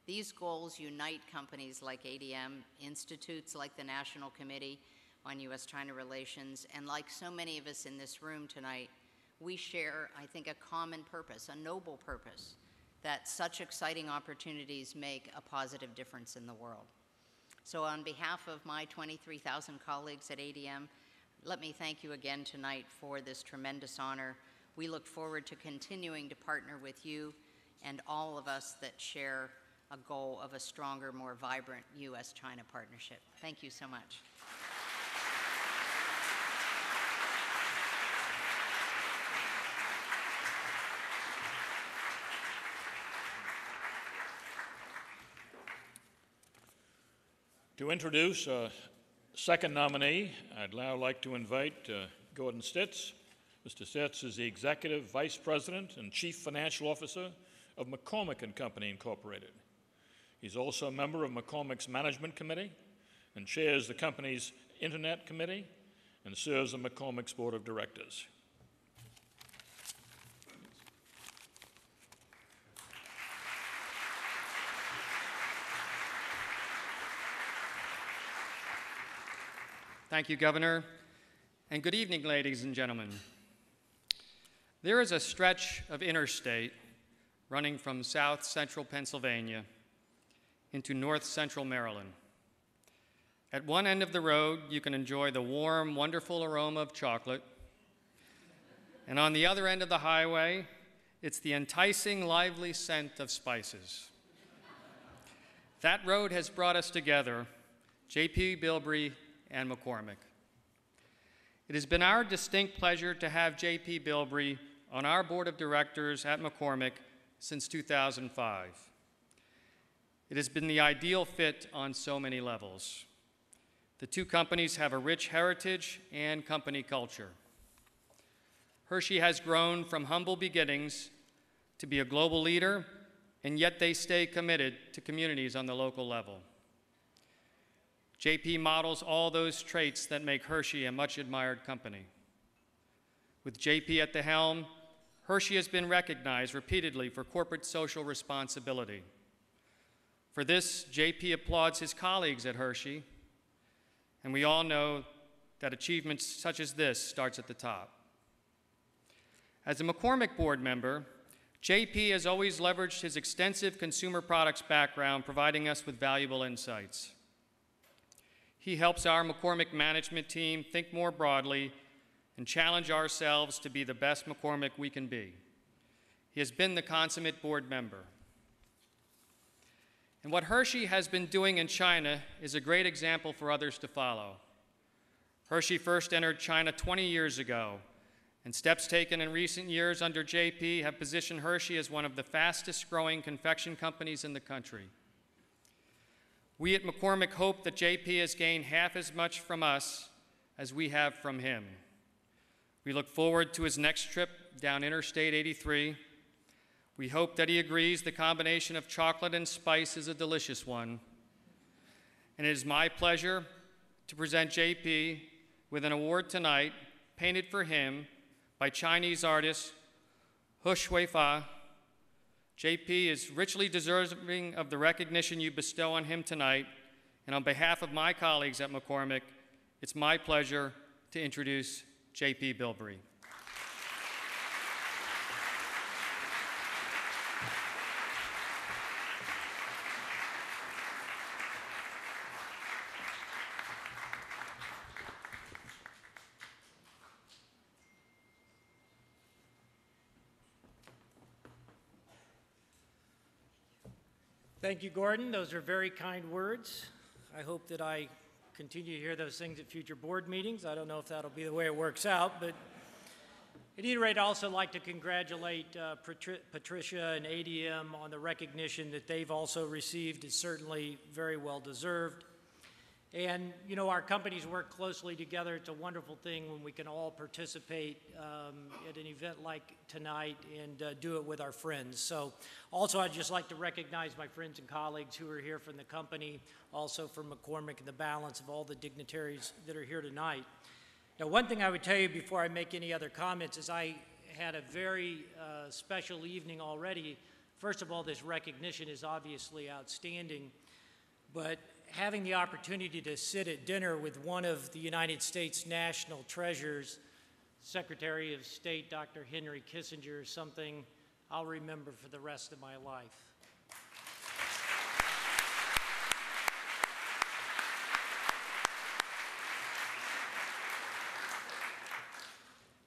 These goals unite companies like ADM, institutes like the National Committee on U.S.-China Relations, and like so many of us in this room tonight, we share, I think, a common purpose, a noble purpose, that such exciting opportunities make a positive difference in the world. So on behalf of my 23,000 colleagues at ADM, let me thank you again tonight for this tremendous honor. We look forward to continuing to partner with you and all of us that share a goal of a stronger, more vibrant U.S.-China partnership. Thank you so much. To introduce our second nominee, I'd now like to invite Gordon Stetz. Mr. Stetz is the Executive Vice President and Chief Financial Officer of Mcormick & Company, Incorporated. He's also a member of Mcormick's Management Committee and chairs the company's Internet Committee and serves on Mcormick's Board of Directors. Thank you, Governor, and good evening, ladies and gentlemen. There is a stretch of interstate running from south central Pennsylvania into north central Maryland. At one end of the road, you can enjoy the warm, wonderful aroma of chocolate, and on the other end of the highway, it's the enticing, lively scent of spices. That road has brought us together, J.P. Bilbrey and Mcormick. It has been our distinct pleasure to have J.P. Bilbrey on our board of directors at Mcormick since 2005. It has been the ideal fit on so many levels. The two companies have a rich heritage and company culture. Hershey has grown from humble beginnings to be a global leader, and yet they stay committed to communities on the local level. JP models all those traits that make Hershey a much admired company. With JP at the helm, Hershey has been recognized repeatedly for corporate social responsibility. For this, JP applauds his colleagues at Hershey, and we all know that achievements such as this starts at the top. As a McCormick board member, JP has always leveraged his extensive consumer products background, providing us with valuable insights. He helps our McCormick management team think more broadly and challenge ourselves to be the best McCormick we can be. He has been the consummate board member. And what Hershey has been doing in China is a great example for others to follow. Hershey first entered China 20 years ago, and steps taken in recent years under JP have positioned Hershey as one of the fastest growing confection companies in the country. We at McCormick hope that JP has gained half as much from us as we have from him. We look forward to his next trip down Interstate 83. We hope that he agrees the combination of chocolate and spice is a delicious one. And it is my pleasure to present JP with an award tonight painted for him by Chinese artist He Shuifa. JP is richly deserving of the recognition you bestow on him tonight, and on behalf of my colleagues at McCormick, it's my pleasure to introduce J.P. Bilbrey. Thank you, Gordon. Those are very kind words. I hope that I continue to hear those things at future board meetings. I don't know if that'll be the way it works out, but At any rate, I'd also like to congratulate Patricia and ADM on the recognition that they've also received. It's certainly very well deserved. And, you know, our companies work closely together. It's a wonderful thing when we can all participate at an event like tonight and do it with our friends. So also, I'd just like to recognize my friends and colleagues who are here from the company, also from Mcormick and the balance of all the dignitaries that are here tonight. Now, one thing I would tell you before I make any other comments is I had a very special evening already. First of all, this recognition is obviously outstanding, but having the opportunity to sit at dinner with one of the United States national treasures, Secretary of State Dr. Henry Kissinger, is something I'll remember for the rest of my life.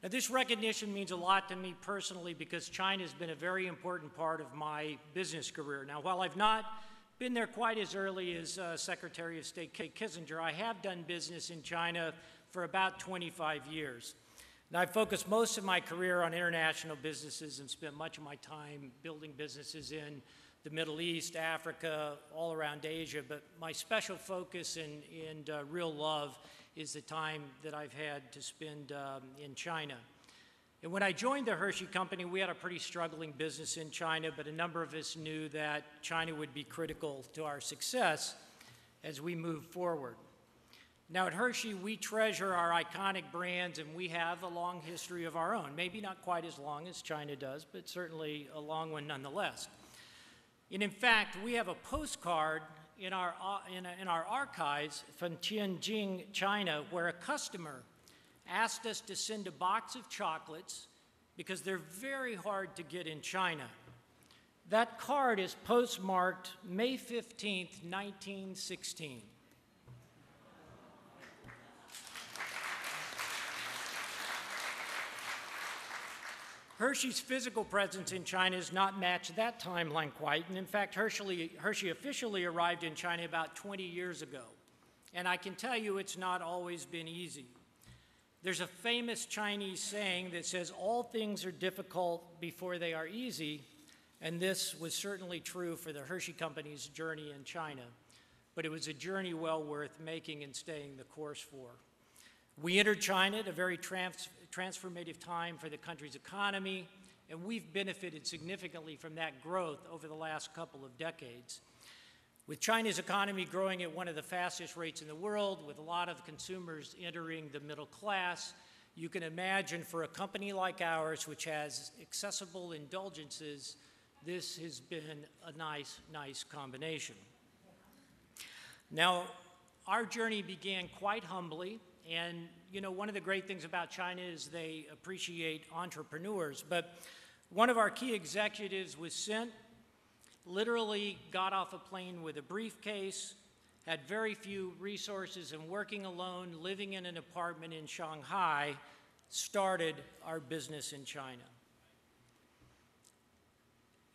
Now, this recognition means a lot to me personally because China has been a very important part of my business career. Now, while I've not been there quite as early as Secretary of State Kissinger, I have done business in China for about 25 years. And I've focused most of my career on international businesses and spent much of my time building businesses in the Middle East, Africa, all around Asia. But my special focus and real love is the time that I've had to spend in China. And when I joined the Hershey Company, we had a pretty struggling business in China, but a number of us knew that China would be critical to our success as we move forward. Now at Hershey, we treasure our iconic brands, and we have a long history of our own. Maybe not quite as long as China does, but certainly a long one nonetheless. And in fact, we have a postcard in our archives from Tianjin, China, where a customer asked us to send a box of chocolates because they're very hard to get in China. That card is postmarked May 15th, 1916. Hershey's physical presence in China has not matched that timeline quite, and in fact, Hershey officially arrived in China about 20 years ago. And I can tell you it's not always been easy. There's a famous Chinese saying that says, all things are difficult before they are easy, and this was certainly true for the Hershey Company's journey in China. But it was a journey well worth making and staying the course for. We entered China at a very transformative time for the country's economy, and we've benefited significantly from that growth over the last couple of decades. With China's economy growing at one of the fastest rates in the world, with a lot of consumers entering the middle class, you can imagine for a company like ours, which has accessible indulgences, this has been a nice combination. Now, our journey began quite humbly, and you know, one of the great things about China is they appreciate entrepreneurs, but one of our key executives was sent, literally got off a plane with a briefcase, had very few resources, and working alone, living in an apartment in Shanghai, started our business in China.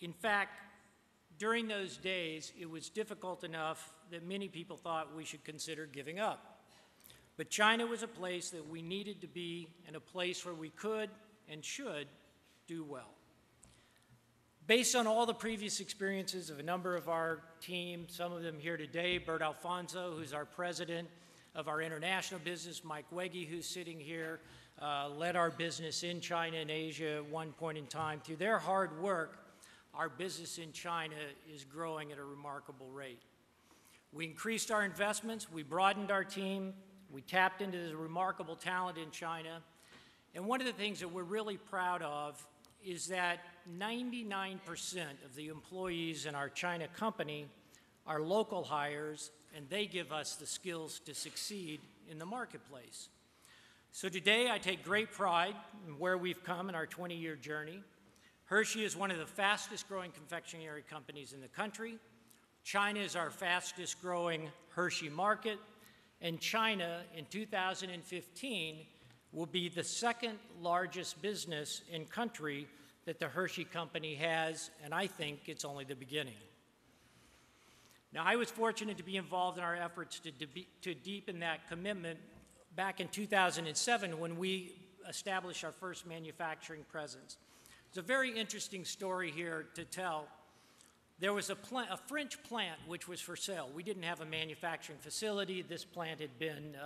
In fact, during those days, it was difficult enough that many people thought we should consider giving up. But China was a place that we needed to be, and a place where we could and should do well. Based on all the previous experiences of a number of our team, some of them here today, Bert Alfonso, who's our president of our international business, Mike Wege, who's sitting here, led our business in China and Asia at one point in time. Through their hard work, our business in China is growing at a remarkable rate. We increased our investments, we broadened our team, we tapped into the remarkable talent in China, and one of the things that we're really proud of is that 99% of the employees in our China company are local hires, and they give us the skills to succeed in the marketplace. So today, I take great pride in where we've come in our 20-year journey. Hershey is one of the fastest growing confectionery companies in the country. China is our fastest growing Hershey market, and China in 2015 will be the second largest business in country that the Hershey Company has, and I think it's only the beginning. Now, I was fortunate to be involved in our efforts to deepen that commitment back in 2007 when we establish our first manufacturing presence. It's a very interesting story here to tell. There was a French plant which was for sale. We didn't have a manufacturing facility. This plant had been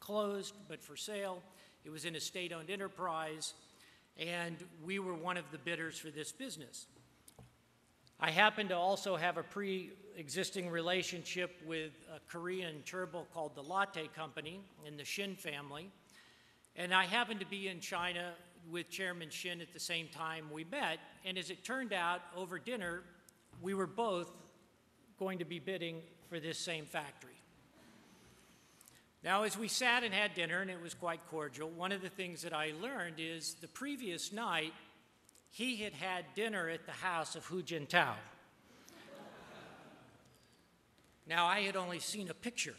closed, but for sale. It was in a state-owned enterprise, and we were one of the bidders for this business. I happened to also have a pre-existing relationship with a Korean turbo called the Latte Company in the Shin family, and I happened to be in China with Chairman Shin at the same time we met, and as it turned out, over dinner, we were both going to be bidding for this same factory. Now, as we sat and had dinner, and it was quite cordial, one of the things that I learned is the previous night, he had had dinner at the house of Hu Jintao. Now, I had only seen a picture.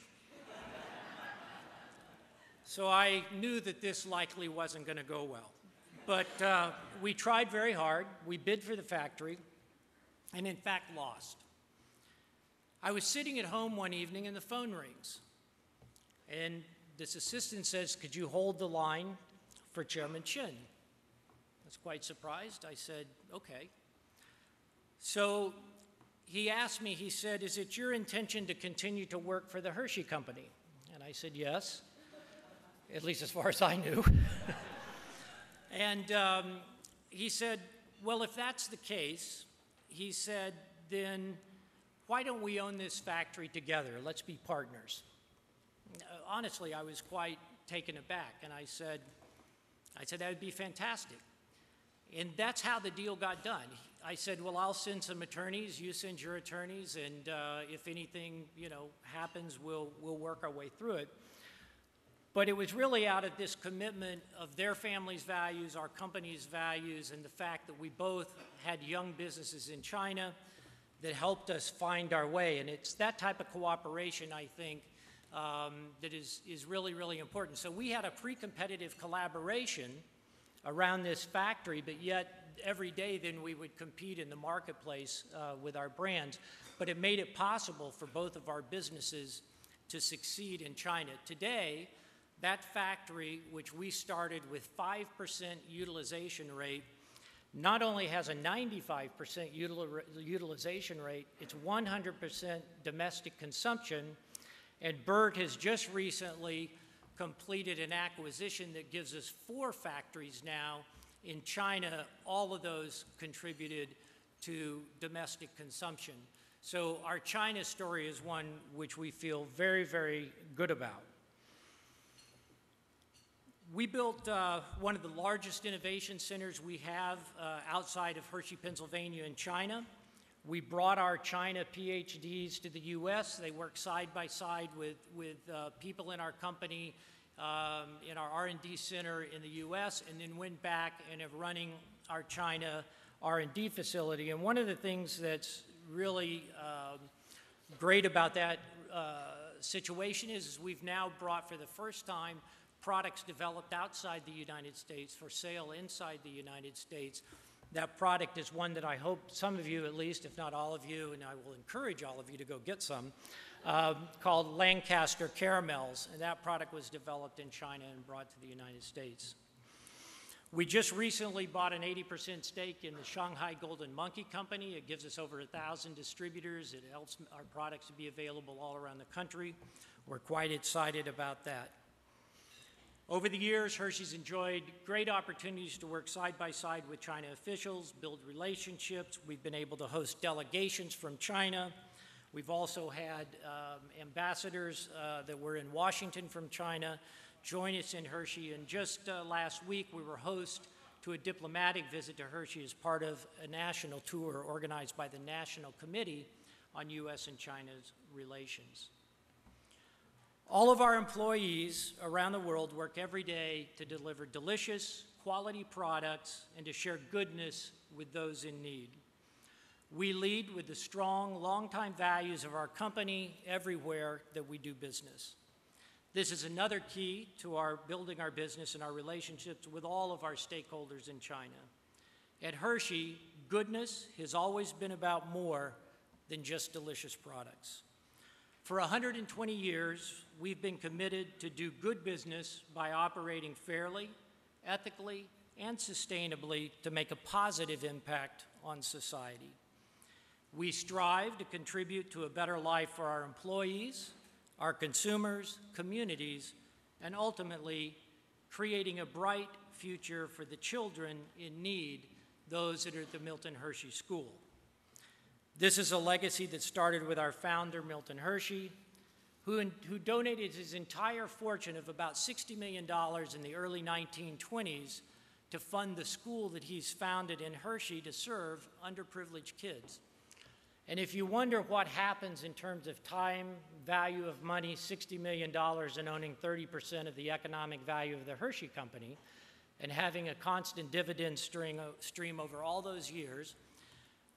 So I knew that this likely wasn't going to go well. But we tried very hard. We bid for the factory, and in fact lost. I was sitting at home one evening, and the phone rings. And this assistant says, "Could you hold the line for Chairman Shin?" I was quite surprised. I said, "Okay." So he asked me, he said, "Is it your intention to continue to work for the Hershey Company?" And I said, "Yes," at least as far as I knew. And he said, "Well, if that's the case," he said, "then why don't we own this factory together? Let's be partners." Honestly, I was quite taken aback, and I said, "That would be fantastic." And that's how the deal got done. I said, "Well, I'll send some attorneys, you send your attorneys, and if anything, happens, we'll work our way through it." But it was really out of this commitment of their family's values, our company's values, and the fact that we both had young businesses in China that helped us find our way. And it's that type of cooperation, I think, that is really, really important. So we had a pre-competitive collaboration around this factory, but yet every day then we would compete in the marketplace with our brands. But it made it possible for both of our businesses to succeed in China. Today, that factory, which we started with 5% utilization rate, not only has a 95% utilization rate, it's 100% domestic consumption. And Bert has just recently completed an acquisition that gives us 4 factories now in China. All of those contributed to domestic consumption. So our China story is one which we feel very, very good about. We built one of the largest innovation centers we have outside of Hershey, Pennsylvania in China. We brought our China PhDs to the US. They work side by side with people in our company in our R&D center in the US, and then went back and have running our China R&D facility. And one of the things that's really great about that situation is we've now brought for the first time products developed outside the United States for sale inside the United States. That product is one that I hope some of you, at least, if not all of you, and I will encourage all of you to go get some, called Lancaster Caramels. And that product was developed in China and brought to the United States. We just recently bought an 80% stake in the Shanghai Golden Monkey Company. It gives us over 1,000 distributors. It helps our products to be available all around the country. We're quite excited about that. Over the years, Hershey's enjoyed great opportunities to work side by side with China officials, build relationships. We've been able to host delegations from China. We've also had ambassadors that were in Washington from China join us in Hershey. And just last week, we were host to a diplomatic visit to Hershey as part of a national tour organized by the National Committee on U.S. and China's relations. All of our employees around the world work every day to deliver delicious, quality products and to share goodness with those in need. We lead with the strong, longtime values of our company everywhere that we do business. This is another key to our building our business and our relationships with all of our stakeholders in China. At Hershey, goodness has always been about more than just delicious products. For 120 years, we've been committed to do good business by operating fairly, ethically, and sustainably to make a positive impact on society. We strive to contribute to a better life for our employees, our consumers, communities, and ultimately creating a bright future for the children in need, those that are at the Milton Hershey School. This is a legacy that started with our founder, Milton Hershey, who donated his entire fortune of about $60 million in the early 1920s to fund the school that he's founded in Hershey to serve underprivileged kids. And if you wonder what happens in terms of time, value of money, $60 million and owning 30% of the economic value of the Hershey Company, and having a constant dividend stream over all those years,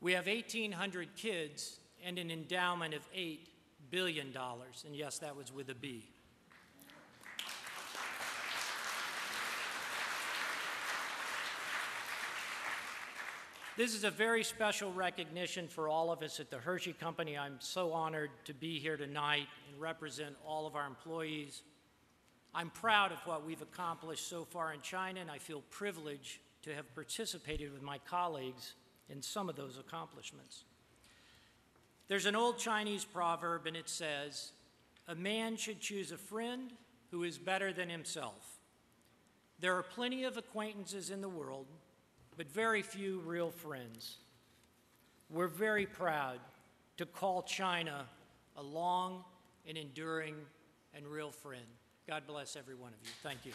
we have 1,800 kids and an endowment of $8 billion. And yes, that was with a B. This is a very special recognition for all of us at the Hershey Company. I'm so honored to be here tonight and represent all of our employees. I'm proud of what we've accomplished so far in China, and I feel privileged to have participated with my colleagues in some of those accomplishments. There's an old Chinese proverb, and it says, "A man should choose a friend who is better than himself." There are plenty of acquaintances in the world, but very few real friends. We're very proud to call China a long and enduring and real friend. God bless every one of you. Thank you.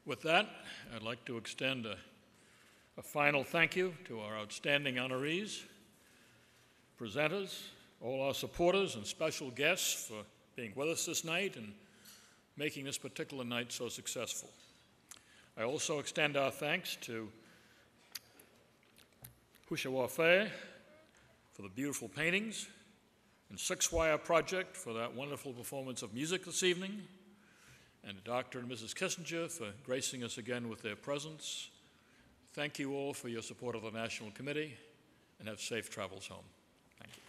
With that, I'd like to extend a final thank you to our outstanding honorees, presenters, all our supporters and special guests for being with us this night and making this particular night so successful. I also extend our thanks to Hushawa Fei for the beautiful paintings, and Six Wire Project for that wonderful performance of music this evening, and Dr. and Mrs. Kissinger for gracing us again with their presence. Thank you all for your support of the National Committee, and have safe travels home. Thank you.